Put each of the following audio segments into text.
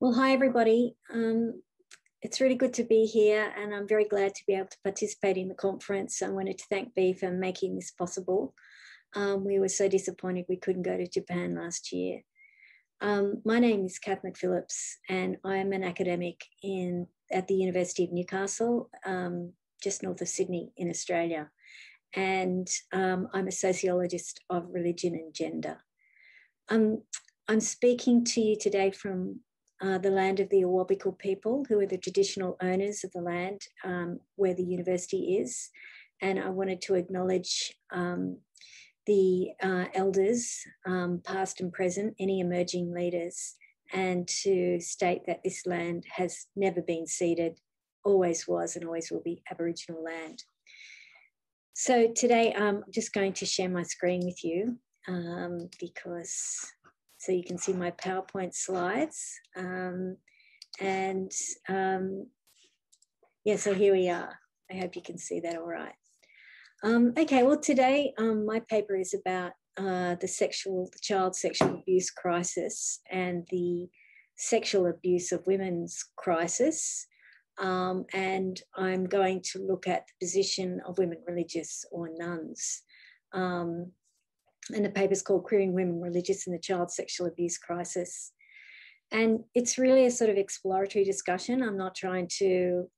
Well, hi, everybody. It's really good to be here, and I'm very glad to be able to participate in the conference. I wanted to thank Bea for making this possible. We were so disappointed we couldn't go to Japan last year. My name is Kath McPhillips, and I am an academic at the University of Newcastle, just north of Sydney in Australia. And I'm a sociologist of religion and gender. I'm speaking to you today from the land of the Awabakal people, who are the traditional owners of the land where the university is. And I wanted to acknowledge the elders, past and present, any emerging leaders, and to state that this land has never been ceded, always was and always will be Aboriginal land. So today I'm just going to share my screen with you so you can see my PowerPoint slides. Yeah, so here we are. I hope you can see that all right. Okay, well today my paper is about the child sexual abuse crisis and the sexual abuse of women's crisis. And I'm going to look at the position of women religious or nuns. And the paper is called Queering Women Religious in the Child Sexual Abuse Crisis. And it's really a sort of exploratory discussion. I'm not trying to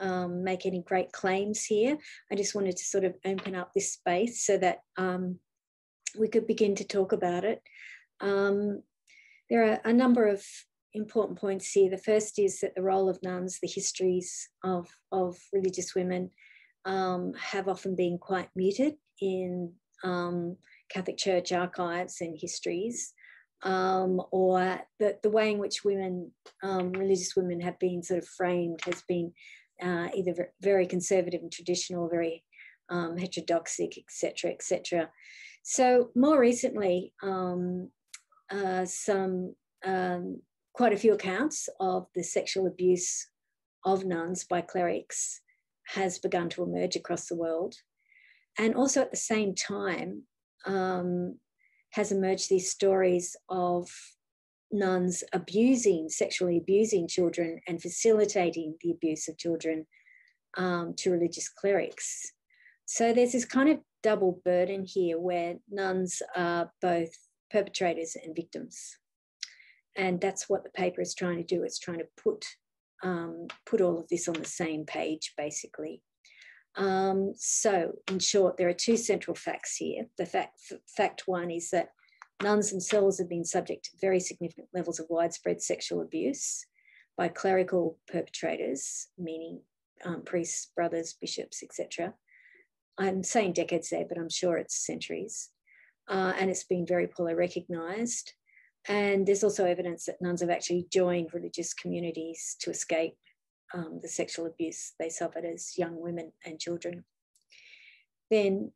make any great claims here. I just wanted to sort of open up this space so that we could begin to talk about it. There are a number of important points here. The first is that the role of nuns, the histories of religious women have often been quite muted in Catholic Church archives and histories, or the way in which women, religious women, have been sort of framed has been either very conservative and traditional, very heterodoxic, etc., etc. So more recently, quite a few accounts of the sexual abuse of nuns by clerics has begun to emerge across the world. And also at the same time has emerged these stories of nuns sexually abusing children and facilitating the abuse of children to religious clerics. So there's this kind of double burden here where nuns are both perpetrators and victims. And that's what the paper is trying to do. It's trying to put all of this on the same page, basically. So in short, there are two central facts here. The fact one is that nuns themselves have been subject to very significant levels of widespread sexual abuse by clerical perpetrators, meaning priests, brothers, bishops, etc. I'm saying decades there, but I'm sure it's centuries. And it's been very poorly recognised. And there's also evidence that nuns have actually joined religious communities to escape the sexual abuse they suffered as young women and children. Then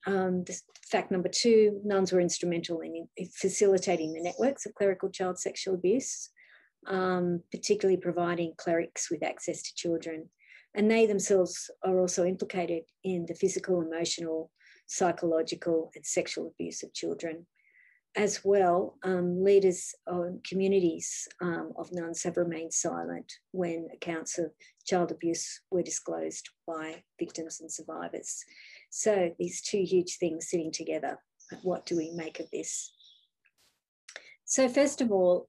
fact number two, nuns were instrumental in facilitating the networks of clerical child sexual abuse, particularly providing clerics with access to children. And they themselves are also implicated in the physical, emotional, psychological and sexual abuse of children. As well, leaders of communities of nuns have remained silent when accounts of child abuse were disclosed by victims and survivors. So these two huge things sitting together, what do we make of this? So first of all,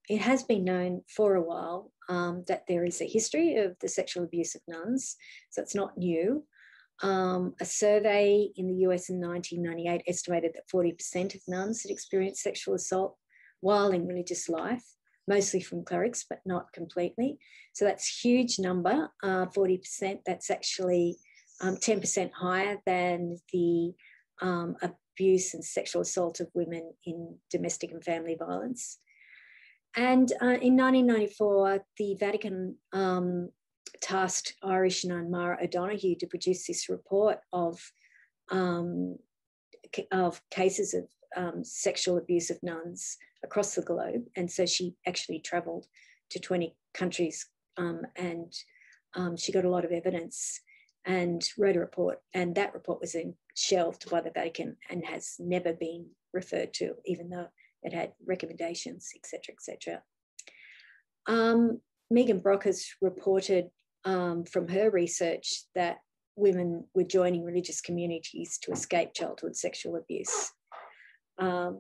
it has been known for a while that there is a history of the sexual abuse of nuns, so it's not new. A survey in the US in 1998 estimated that 40% of nuns had experienced sexual assault while in religious life, mostly from clerics, but not completely. So that's a huge number, 40%. That's actually 10% higher than the abuse and sexual assault of women in domestic and family violence. And in 1994, the Vatican tasked Irish nun Mara O'Donoghue to produce this report of cases of sexual abuse of nuns across the globe. And so she actually travelled to 20 countries and she got a lot of evidence and wrote a report. And that report was then shelved by the Vatican and has never been referred to, even though it had recommendations, et cetera, et cetera. Megan Brock has reported from her research that women were joining religious communities to escape childhood sexual abuse. There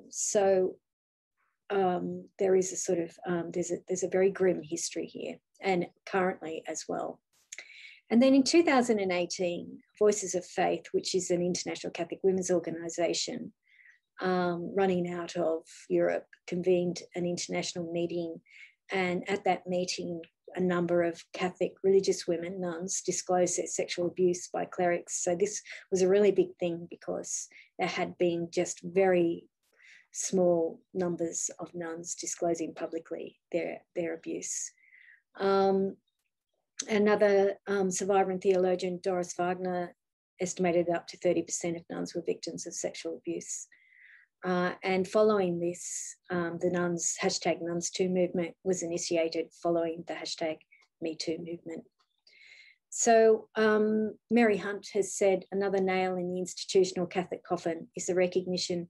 is a sort of, there's a very grim history here, and currently as well. And then in 2018, Voices of Faith, which is an international Catholic women's organisation running out of Europe, convened an international meeting. And at that meeting, a number of Catholic religious women, nuns, disclosed their sexual abuse by clerics. So this was a really big thing because there had been just very small numbers of nuns disclosing publicly their abuse. Another survivor and theologian, Doris Wagner, estimated that up to 30% of nuns were victims of sexual abuse. And following this, the nuns, hashtag Nuns2 movement was initiated following the hashtag MeToo movement. So Mary Hunt has said another nail in the institutional Catholic coffin is the recognition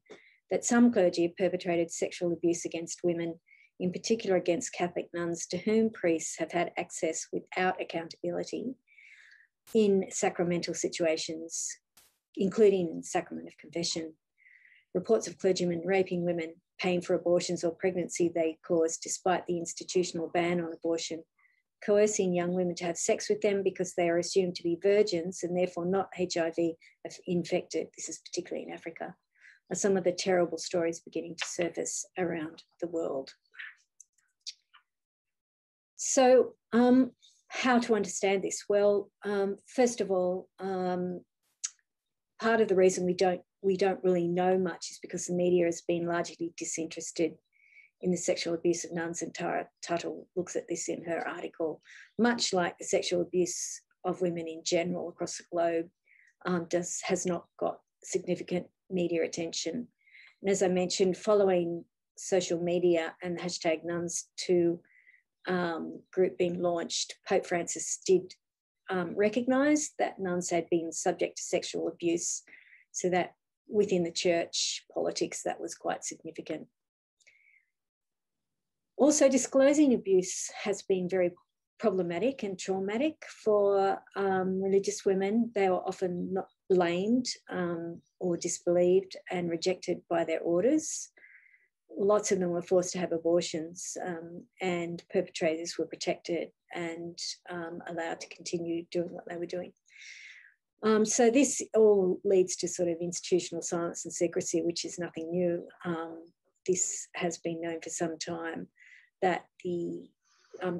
that some clergy have perpetrated sexual abuse against women, in particular against Catholic nuns to whom priests have had access without accountability in sacramental situations, including in sacrament of confession. Reports of clergymen raping women, paying for abortions or pregnancy they caused despite the institutional ban on abortion, coercing young women to have sex with them because they are assumed to be virgins and therefore not HIV infected, this is particularly in Africa, are some of the terrible stories beginning to surface around the world. So how to understand this? Well, first of all, part of the reason we don't really know much is because the media has been largely disinterested in the sexual abuse of nuns, and Tara Tuttle looks at this in her article, much like the sexual abuse of women in general across the globe has not got significant media attention. And as I mentioned, following social media and the hashtag Nuns2 group being launched, Pope Francis did recognise that nuns had been subject to sexual abuse, so that within the church politics, that was quite significant. Also, disclosing abuse has been very problematic and traumatic for religious women. They were often not blamed or disbelieved and rejected by their orders. Lots of them were forced to have abortions, and perpetrators were protected and allowed to continue doing what they were doing. So this all leads to sort of institutional silence and secrecy, which is nothing new. This has been known for some time, that the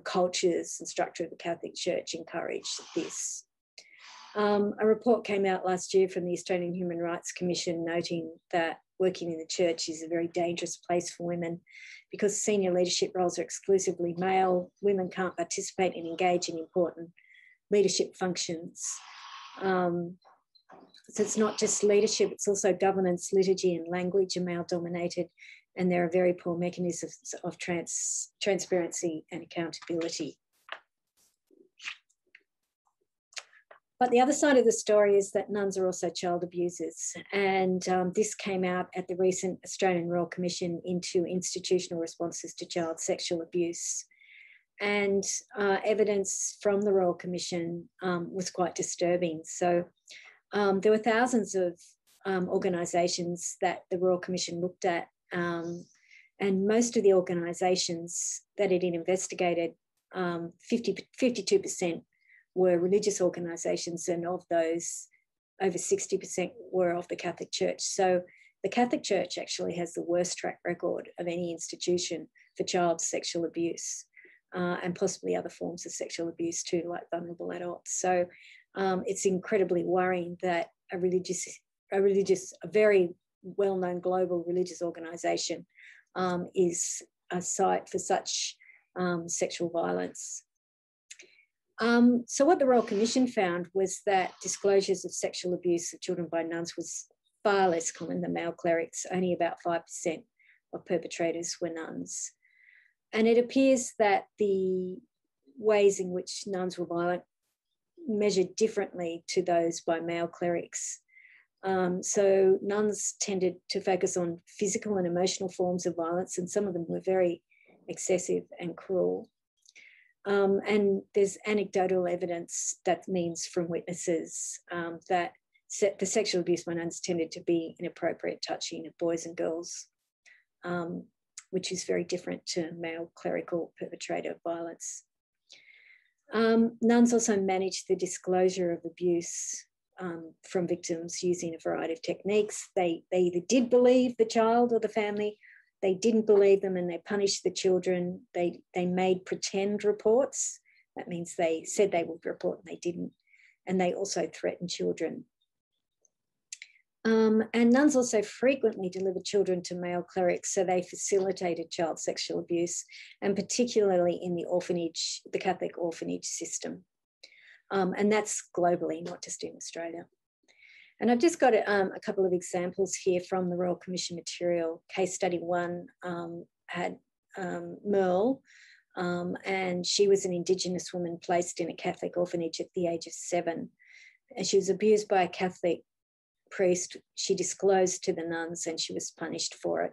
cultures and structure of the Catholic Church encourage this. A report came out last year from the Australian Human Rights Commission noting that working in the church is a very dangerous place for women because senior leadership roles are exclusively male. Women can't participate and engage in important leadership functions. So it's not just leadership, it's also governance, liturgy and language are male dominated, and there are very poor mechanisms of transparency and accountability. But the other side of the story is that nuns are also child abusers, and this came out at the recent Australian Royal Commission into institutional responses to child sexual abuse. And evidence from the Royal Commission was quite disturbing. So there were thousands of organisations that the Royal Commission looked at, and most of the organisations that it investigated, 52% were religious organisations, and of those, over 60% were of the Catholic Church. So the Catholic Church actually has the worst track record of any institution for child sexual abuse. And possibly other forms of sexual abuse too, like vulnerable adults. So it's incredibly worrying that a very well-known global religious organisation is a site for such sexual violence. So what the Royal Commission found was that disclosures of sexual abuse of children by nuns was far less common than male clerics. Only about 5% of perpetrators were nuns. And it appears that the ways in which nuns were violent measured differently to those by male clerics. So nuns tended to focus on physical and emotional forms of violence, and some of them were very excessive and cruel. And there's anecdotal evidence, that means from witnesses, that the sexual abuse by nuns tended to be inappropriate touching of boys and girls, which is very different to male clerical perpetrator of violence. Nuns also managed the disclosure of abuse from victims using a variety of techniques. They either did believe the child or the family, they didn't believe them, and they punished the children. They made pretend reports. That means they said they would report and they didn't. And they also threatened children. And nuns also frequently delivered children to male clerics, so they facilitated child sexual abuse, and particularly in the orphanage, the Catholic orphanage system. And that's globally, not just in Australia. And I've just got a couple of examples here from the Royal Commission material. Case study 1 had Merle, and she was an Indigenous woman placed in a Catholic orphanage at the age of 7. And she was abused by a Catholic priest. She disclosed to the nuns and she was punished for it.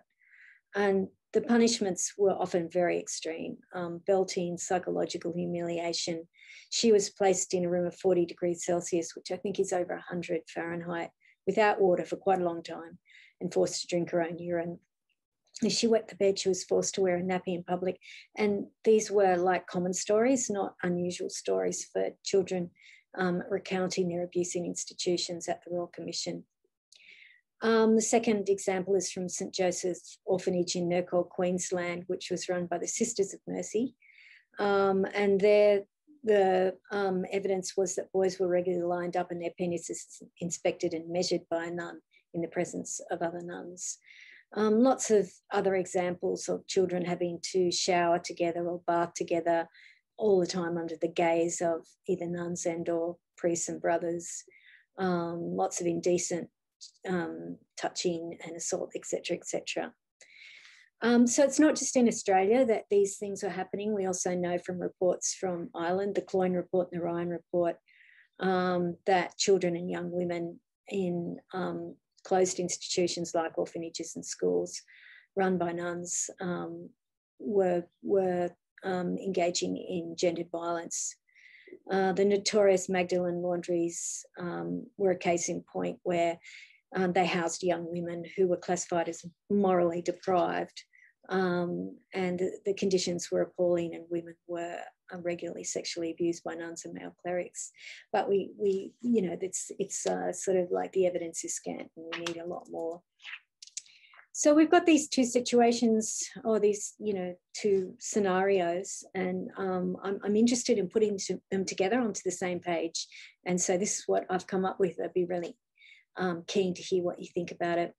And the punishments were often very extreme, belting, psychological humiliation. She was placed in a room of 40 degrees Celsius, which I think is over 100 Fahrenheit, without water for quite a long time, and forced to drink her own urine. If she wet the bed, she was forced to wear a nappy in public. And these were like common stories, not unusual stories for children recounting their abuse in institutions at the Royal Commission. The second example is from St Joseph's Orphanage in Newcastle, Queensland, which was run by the Sisters of Mercy. And there the evidence was that boys were regularly lined up and their penises inspected and measured by a nun in the presence of other nuns. Lots of other examples of children having to shower together or bath together all the time under the gaze of either nuns and or priests and brothers. Lots of indecent touching and assault, etc., etc. So it's not just in Australia that these things are happening. We also know from reports from Ireland, the Cloyne report and the Ryan report, that children and young women in closed institutions like orphanages and schools run by nuns were engaging in gendered violence. The notorious Magdalene laundries were a case in point where they housed young women who were classified as morally deprived, and the conditions were appalling, and women were regularly sexually abused by nuns and male clerics. But we you know, it's sort of like the evidence is scant and we need a lot more. So we've got these two situations, or these, you know, two scenarios, and I'm interested in putting them together onto the same page. And so this is what I've come up with. I'd be really keen to hear what you think about it.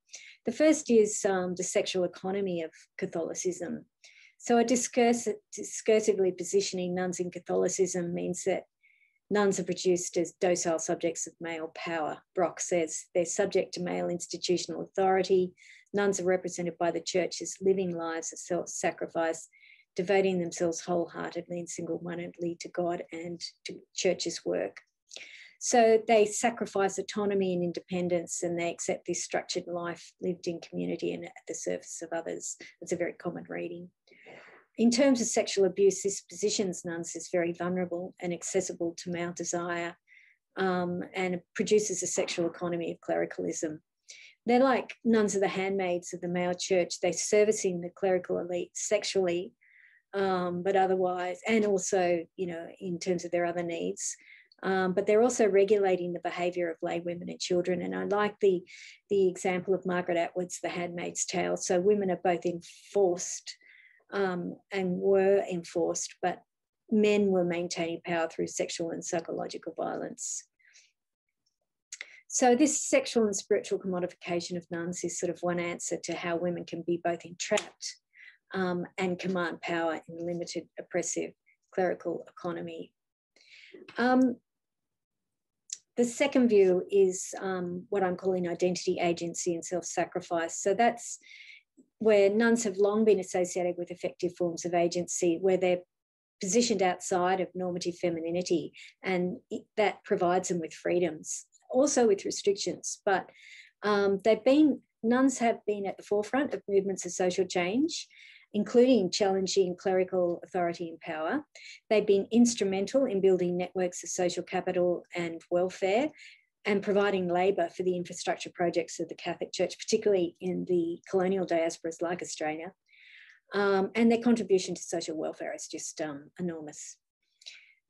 The first is the sexual economy of Catholicism. So discursively positioning nuns in Catholicism means that nuns are produced as docile subjects of male power. Brock says they're subject to male institutional authority. Nuns are represented by the church's living lives of self-sacrifice, devoting themselves wholeheartedly and single-mindedly to God and to church's work. So they sacrifice autonomy and independence, and they accept this structured life lived in community and at the service of others. It's a very common reading. In terms of sexual abuse, this positions nuns as very vulnerable and accessible to male desire, and it produces a sexual economy of clericalism. They're like nuns are the handmaids of the male church. They're servicing the clerical elite sexually, but otherwise, and also, you know, in terms of their other needs. But they're also regulating the behaviour of lay women and children. And I like the example of Margaret Atwood's The Handmaid's Tale. So women are both enforced and were enforced, but men were maintaining power through sexual and psychological violence. So this sexual and spiritual commodification of nuns is sort of one answer to how women can be both entrapped and command power in a limited, oppressive clerical economy. The second view is what I'm calling identity, agency and self-sacrifice. So that's where nuns have long been associated with effective forms of agency, where they're positioned outside of normative femininity, and that provides them with freedoms, also with restrictions. But nuns have been at the forefront of movements of social change including challenging clerical authority and power. They've been instrumental in building networks of social capital and welfare and providing labour for the infrastructure projects of the Catholic Church, particularly in the colonial diasporas like Australia. And their contribution to social welfare is just enormous.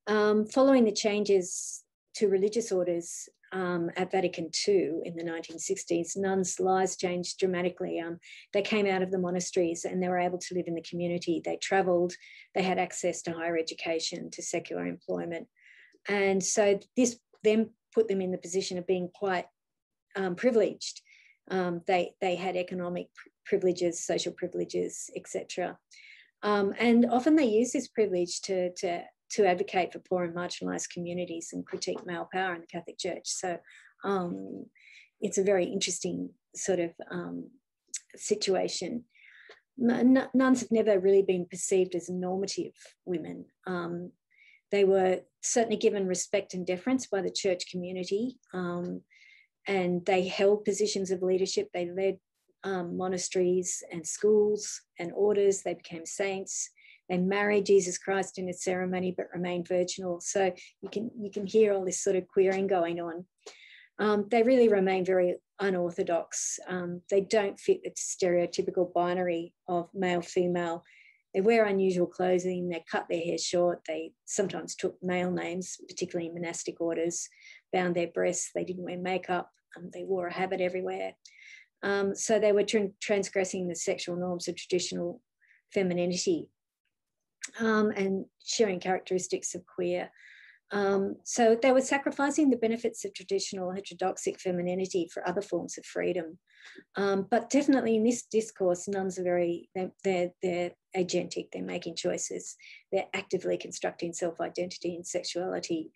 Following the changes to religious orders at Vatican II in the 1960s, nuns' lives changed dramatically. They came out of the monasteries and they were able to live in the community. They travelled, they had access to higher education, to secular employment. And so this then put them in the position of being quite privileged. They had economic privileges, social privileges, etc. And often they use this privilege to advocate for poor and marginalised communities and critique male power in the Catholic Church. So it's a very interesting sort of situation. Nuns have never really been perceived as normative women. They were certainly given respect and deference by the church community, and they held positions of leadership. They led monasteries and schools and orders. They became saints. They married Jesus Christ in a ceremony but remained virginal. So you can hear all this sort of queering going on. They really remain very unorthodox. They don't fit the stereotypical binary of male-female. They wear unusual clothing. They cut their hair short. They sometimes took male names, particularly in monastic orders, bound their breasts. They didn't wear makeup. They wore a habit everywhere. So they were transgressing the sexual norms of traditional femininity and sharing characteristics of queer. So they were sacrificing the benefits of traditional heterodoxic femininity for other forms of freedom. But definitely in this discourse, nuns are they're agentic, they're making choices, they're actively constructing self-identity and sexuality,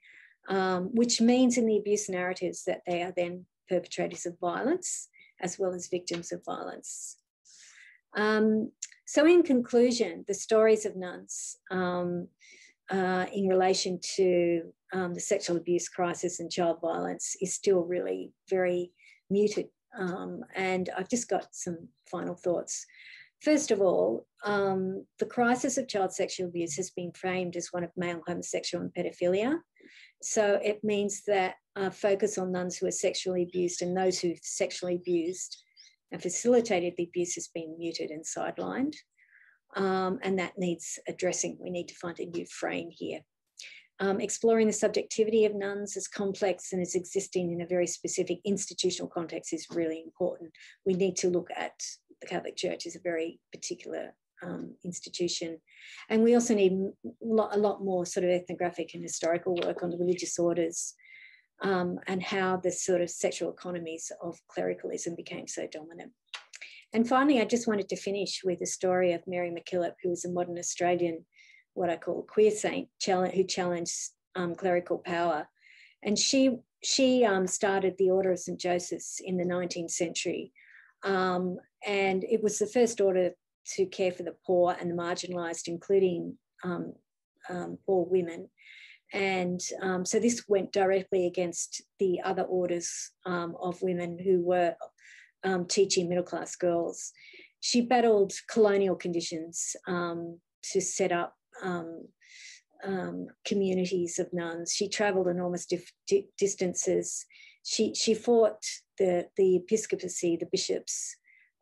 which means in the abuse narratives that they are then perpetrators of violence as well as victims of violence. So in conclusion, the stories of nuns in relation to the sexual abuse crisis and child violence is still really very muted. And I've just got some final thoughts. First of all, the crisis of child sexual abuse has been framed as one of male homosexual and pedophilia. So it means that focus on nuns who are sexually abused and those who've sexually abused and facilitated the abuse has been muted and sidelined. And that needs addressing. We need to find a new frame here. Exploring the subjectivity of nuns as complex and as existing in a very specific institutional context is really important. We need to look at the Catholic Church as a very particular institution. And we also need a lot more sort of ethnographic and historical work on the religious orders and how the sort of sexual economies of clericalism became so dominant. And finally, I just wanted to finish with a story of Mary MacKillop, who was a modern Australian, what I call a queer saint, who challenged clerical power. And she started the Order of St. Joseph's in the 19th century. And it was the first order to care for the poor and the marginalised, including poor women. And so this went directly against the other orders of women who were teaching middle-class girls. She battled colonial conditions to set up communities of nuns. She travelled enormous distances. She fought the episcopacy, the bishops,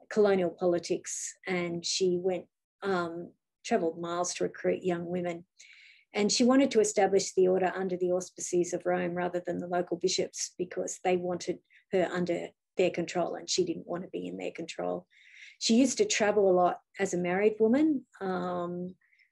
colonial politics, and she travelled miles to recruit young women. And she wanted to establish the order under the auspices of Rome rather than the local bishops because they wanted her under their control and she didn't want to be in their control. She used to travel a lot as a married woman,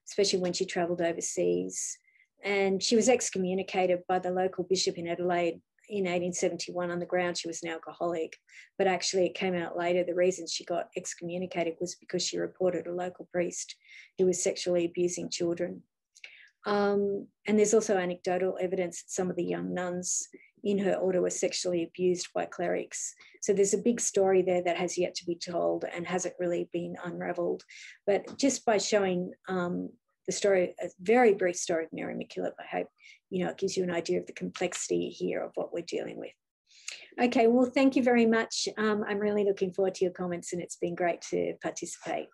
especially when she travelled overseas. And she was excommunicated by the local bishop in Adelaide in 1871 on the ground she was an alcoholic. But actually it came out later, the reason she got excommunicated was because she reported a local priest who was sexually abusing children. And there's also anecdotal evidence that some of the young nuns in her order were sexually abused by clerics. So there's a big story there that has yet to be told and hasn't really been unravelled. But just by showing the story, a very brief story of Mary MacKillop, I hope it gives you an idea of the complexity here of what we're dealing with. Okay, well, thank you very much. I'm really looking forward to your comments and it's been great to participate.